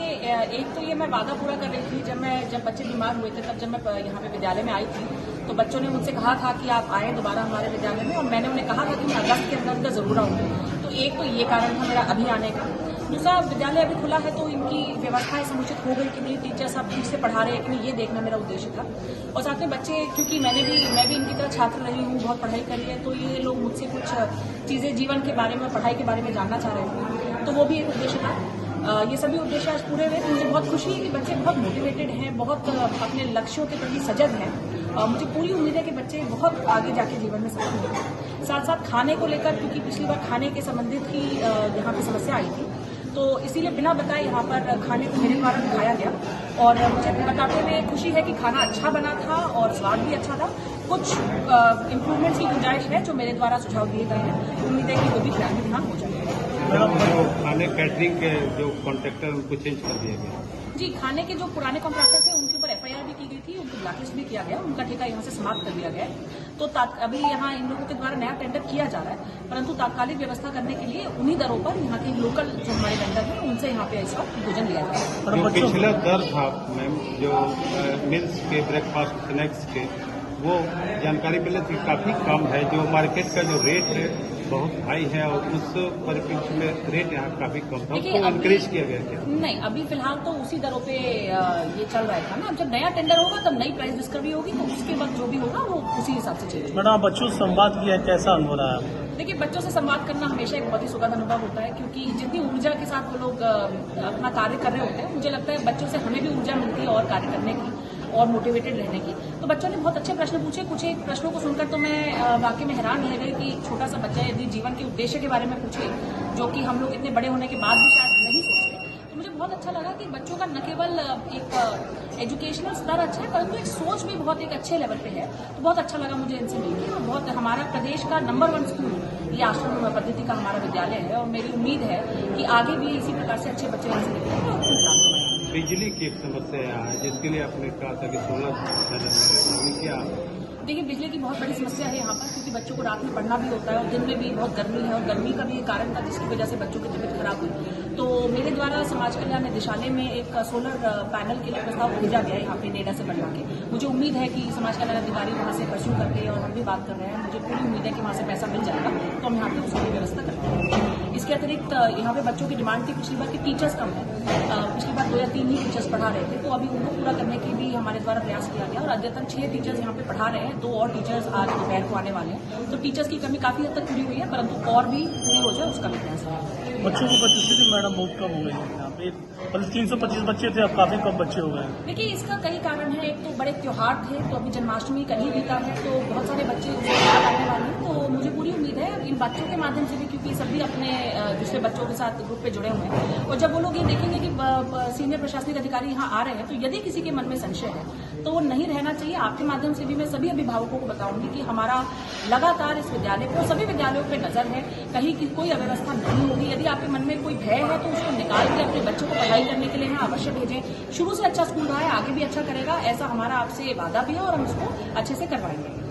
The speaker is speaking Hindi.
देखिए, एक तो ये मैं वादा पूरा कर रही थी। जब बच्चे बीमार हुए थे, तब जब मैं यहाँ पे विद्यालय में आई थी, तो बच्चों ने मुझसे कहा था कि आप आएँ दोबारा हमारे विद्यालय में, और मैंने उन्हें कहा था कि मैं अगस्त के अंदर जरूर आऊँगी। तो एक तो ये कारण था मेरा अभी आने का। दूसरा, विद्यालय अभी खुला है तो इनकी व्यवस्थाएं समुचित हो गई कि नहीं, टीचर सब ठीक से पढ़ा रहे हैं कि नहीं, ये देखना मेरा उद्देश्य था। और साथ में बच्चे, क्योंकि मैं भी इनकी तरह छात्र रही हूँ, बहुत पढ़ाई करी है, तो ये लोग मुझसे कुछ चीज़ें जीवन के बारे में, पढ़ाई के बारे में जानना चाह रहे थे, तो वो भी एक उद्देश्य था। ये सभी उद्देश्य आज पूरे हुए, तो मुझे बहुत खुशी है कि बच्चे बहुत मोटिवेटेड हैं, बहुत अपने लक्ष्यों के प्रति सजग हैं। मुझे पूरी उम्मीद है कि बच्चे बहुत आगे जाके जीवन में सफल होंगे। साथ साथ खाने को लेकर, क्योंकि पिछली बार खाने के संबंधित ही यहाँ पे समस्या आई थी, तो इसीलिए बिना बताए यहाँ पर खाने को मेरे द्वारा दिखाया गया, और मुझे बताते हुए खुशी है कि खाना अच्छा बना था और स्वाद भी अच्छा था। कुछ इम्प्रूवमेंट्स की गुंजाइश है जो मेरे द्वारा सुझाव दिए गए हैं, उम्मीद है कि वो भी ध्यान हो जाएगा। खाने कैटरिंग के जो कॉन्ट्रैक्टर उनको चेंज कर दिया गया। जी, खाने के जो पुराने कॉन्ट्रैक्टर थे उनके ऊपर FIR भी की गई थी, उनको ब्लैकलिस्ट भी किया गया, उनका ठेका यहाँ से समाप्त कर दिया गया है। तो अभी यहाँ इन लोगों के द्वारा नया टेंडर किया जा रहा है, परंतु तात्कालिक व्यवस्था करने के लिए उन्हीं दरों पर यहाँ के लोकल जो हमारे वेंडर हैं उनसे यहाँ पे इस वक्त भोजन लिया जा रहा है। पिछला दर था मैम, जो मील्स के, ब्रेकफास्ट, स्नैक्स के, वो जानकारी मिले थी काफी कम है। जो मार्केट का जो रेट है बहुत हाई है, और उस परिप्रेक्ष्य में रेट यहाँ काफी कम था, उसको इंक्रीज किया गया क्या? नहीं, अभी फिलहाल तो उसी दरों पे ये चल रहा था ना। अब जब नया टेंडर होगा तब नई प्राइस डिस्कवरी होगी, तो उसके बाद जो भी होगा वो उसी हिसाब से चलेगा। मैडम, बच्चों से संवाद किया, कैसा अनुभव रहा है? देखिए, बच्चों से संवाद करना हमेशा एक बहुत ही सुखद अनुभव होता है, क्योंकि जितनी ऊर्जा के साथ वो लोग अपना कार्य कर रहे होते हैं, मुझे लगता है बच्चों से हमें भी ऊर्जा मिलती है और कार्य करने की और मोटिवेटेड रहने की। तो बच्चों ने बहुत अच्छे प्रश्न पूछे। कुछ एक प्रश्नों को सुनकर तो मैं वाकई में हैरान रह गई कि छोटा सा बच्चा यदि जीवन के उद्देश्य के बारे में पूछे, जो कि हम लोग इतने बड़े होने के बाद भी शायद नहीं सोचते, तो मुझे बहुत अच्छा लगा कि बच्चों का न केवल एक एजुकेशनल स्तर अच्छा है, परंतु एक सोच भी बहुत एक अच्छे लेवल पे है। तो बहुत अच्छा लगा मुझे इनसे मिलकर, और बहुत हमारा प्रदेश का नंबर 1 स्कूल ये आश्रम पद्धति का हमारा विद्यालय है, और मेरी उम्मीद है कि आगे भी इसी प्रकार से अच्छे बच्चे यहाँ से निकलेंगे और बिजली की एक समस्या है जिसके लिए आपने कहा था कि 16 क्या? देखिए, बिजली की बहुत बड़ी समस्या है यहाँ पर, क्योंकि बच्चों को रात में पढ़ना भी होता है और दिन में भी बहुत गर्मी है, और गर्मी का भी एक कारण था जिसकी वजह से बच्चों की तबीयत खराब हुई। तो मेरे द्वारा समाज कल्याण निदेशालय में एक सोलर पैनल के लिए प्रस्ताव भेजा गया यहाँ पे नेडा से बनवा के। मुझे उम्मीद है कि समाज कल्याण अधिकारी वहाँ से परस्यू करके, और हम भी बात कर रहे हैं, मुझे पूरी उम्मीद है कि वहाँ से पैसा मिल जाएगा, तो हम यहाँ पे उसकी व्यवस्था करते हैं। इसके अतिरिक्त यहाँ पे बच्चों की डिमांड थी पिछली बार कि टीचर्स कम है। पिछली बार 2 या 3 ही टीचर्स पढ़ा रहे थे, तो अभी उनको पूरा करने की भी हमारे द्वारा प्रयास किया गया, और अद्यतन 6 टीचर्स यहाँ पे पढ़ा रहे हैं, 2 और टीचर्स आज दोपहर को आने वाले हैं। तो टीचर्स की कमी काफी हद तक पूरी हुई है, परंतु और भी पूरी हो जाए उसका भी प्रयास है। बच्चों को उपस्थिति मैडम बहुत कम हो गई है यहाँ पे, 325 बच्चे थे, अब काफी कम बच्चे हो गए। देखिए, इसका कई कारण है। एक तो बड़े त्योहार थे, तो अभी जन्माष्टमी कल ही बीता है, तो बहुत सारे बच्चे उसके बाद आने वाले हैं। तो मुझे पूरी उम्मीद है इन बच्चों के माध्यम से भी, क्योंकि सभी अपने दूसरे बच्चों के साथ ग्रुप पे जुड़े हुए हैं, और जब वो लोग ये देखेंगे कि सीनियर प्रशासनिक अधिकारी यहाँ आ रहे हैं, तो यदि किसी के मन में संशय है तो वो नहीं रहना चाहिए। आपके माध्यम से भी मैं सभी अभिभावकों को बताऊंगी कि हमारा लगातार इस विद्यालय पर, सभी विद्यालयों पर नजर है, कहीं की कोई अव्यवस्था नहीं होगी। यदि आपके मन में कोई भय है तो उसको निकाल के अपने बच्चों को पढ़ाई करने के लिए यहाँ अवश्य भेजें। शुरू से अच्छा स्कूल रहा है, आगे भी अच्छा करेगा, ऐसा हमारा आपसे वादा भी है, और हम इसको अच्छे से करवाएंगे।